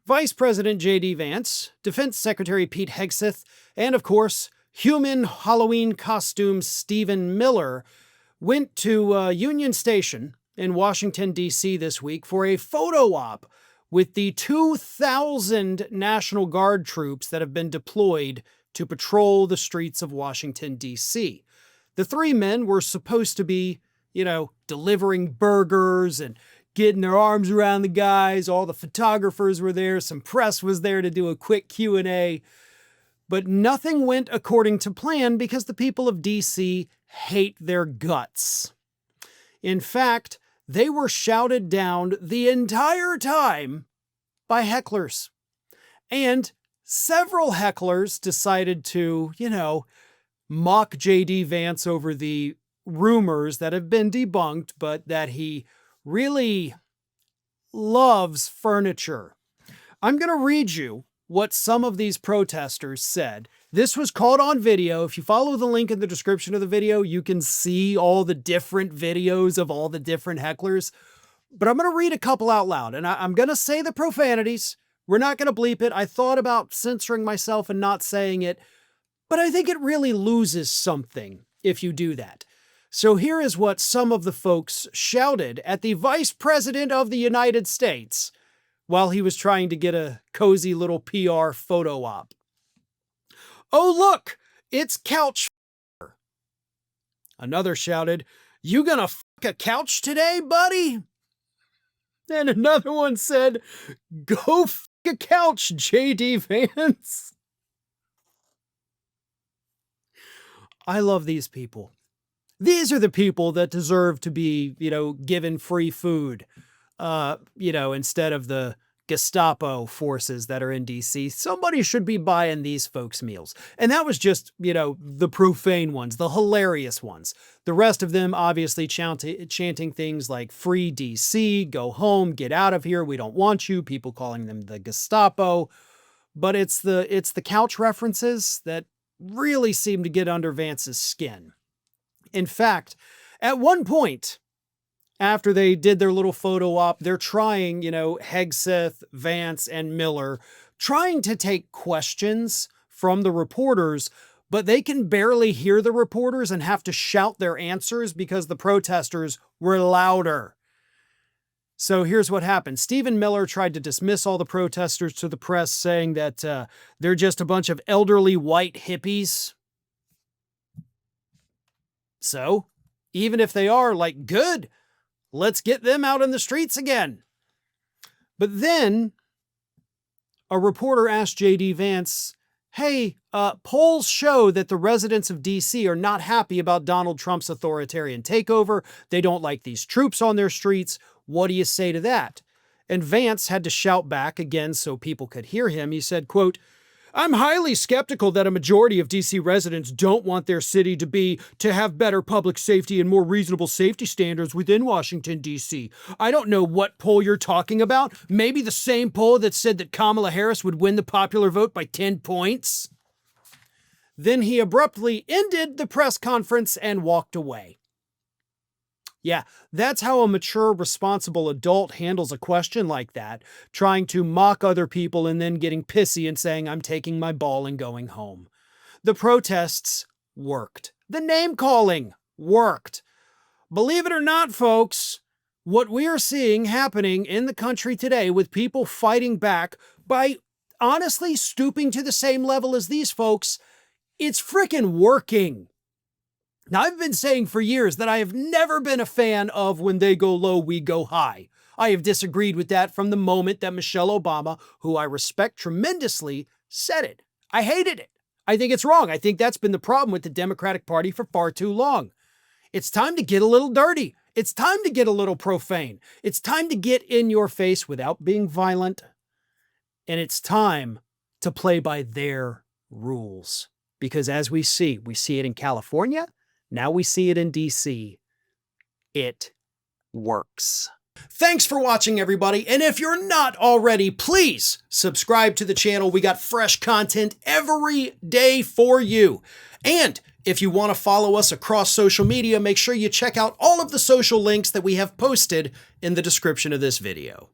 Vice President J.D. Vance, Defense Secretary Pete Hegseth, and of course, human Halloween costume Stephen Miller went to Union Station in Washington, D.C. this week for a photo op with the 2,000 National Guard troops that have been deployed to patrol the streets of Washington, D.C. The three men were supposed to be, delivering burgers and getting their arms around the guys. All the photographers were there. Some press was there to do a quick Q&A. But nothing went according to plan because the people of D.C. hate their guts. In fact, they were shouted down the entire time by hecklers. And several hecklers decided to, mock J.D. Vance over the rumors that have been debunked, but that he really loves furniture. I'm going to read you what some of these protesters said. This was caught on video. If you follow the link in the description of the video, you can see all the different videos of all the different hecklers. But I'm going to read a couple out loud, and I'm going to say the profanities. We're not going to bleep it. I thought about censoring myself and not saying it, but I think it really loses something if you do that. So here is what some of the folks shouted at the Vice President of the United States while he was trying to get a cozy little PR photo op. "Oh, look, it's couch f***er." Another shouted, "You gonna f*** a couch today, buddy?" And another one said, "Go f*** a couch, J.D. Vance." I love these people. These are the people that deserve to be, given free food, instead of the Gestapo forces that are in DC. Somebody should be buying these folks meals. And that was just, the profane ones, the hilarious ones. The rest of them obviously chanting things like free DC, go home, get out of here, we don't want you, people calling them the Gestapo. But it's the couch references that really seem to get under Vance's skin. In fact, at one point, after they did their little photo op, they're trying, Hegseth, Vance, and Miller, trying to take questions from the reporters, but they can barely hear the reporters and have to shout their answers because the protesters were louder. So here's what happened. Stephen Miller tried to dismiss all the protesters to the press, saying that they're just a bunch of elderly white hippies. So, even if they are, good, let's get them out in the streets again. But then a reporter asked J.D. Vance, "Hey, polls show that the residents of D.C. are not happy about Donald Trump's authoritarian takeover. They don't like these troops on their streets. What do you say to that?" And Vance had to shout back again so people could hear him. He said, quote, "I'm highly skeptical that a majority of D.C. residents don't want their city to have better public safety and more reasonable safety standards within Washington, D.C. I don't know what poll you're talking about. Maybe the same poll that said that Kamala Harris would win the popular vote by 10 points. Then he abruptly ended the press conference and walked away. Yeah, that's how a mature, responsible adult handles a question like that, trying to mock other people and then getting pissy and saying, "I'm taking my ball and going home." The protests worked. The name-calling worked. Believe it or not, folks, what we are seeing happening in the country today with people fighting back by honestly stooping to the same level as these folks, it's freaking working. Now, I've been saying for years that I have never been a fan of when they go low, we go high. I have disagreed with that from the moment that Michelle Obama, who I respect tremendously, said it. I hated it. I think it's wrong. I think that's been the problem with the Democratic Party for far too long. It's time to get a little dirty. It's time to get a little profane. It's time to get in your face without being violent. And it's time to play by their rules. Because as we see it in California, now we see it in DC. It works. Thanks for watching, everybody. And if you're not already, please subscribe to the channel. We got fresh content every day for you. And if you want to follow us across social media, make sure you check out all of the social links that we have posted in the description of this video.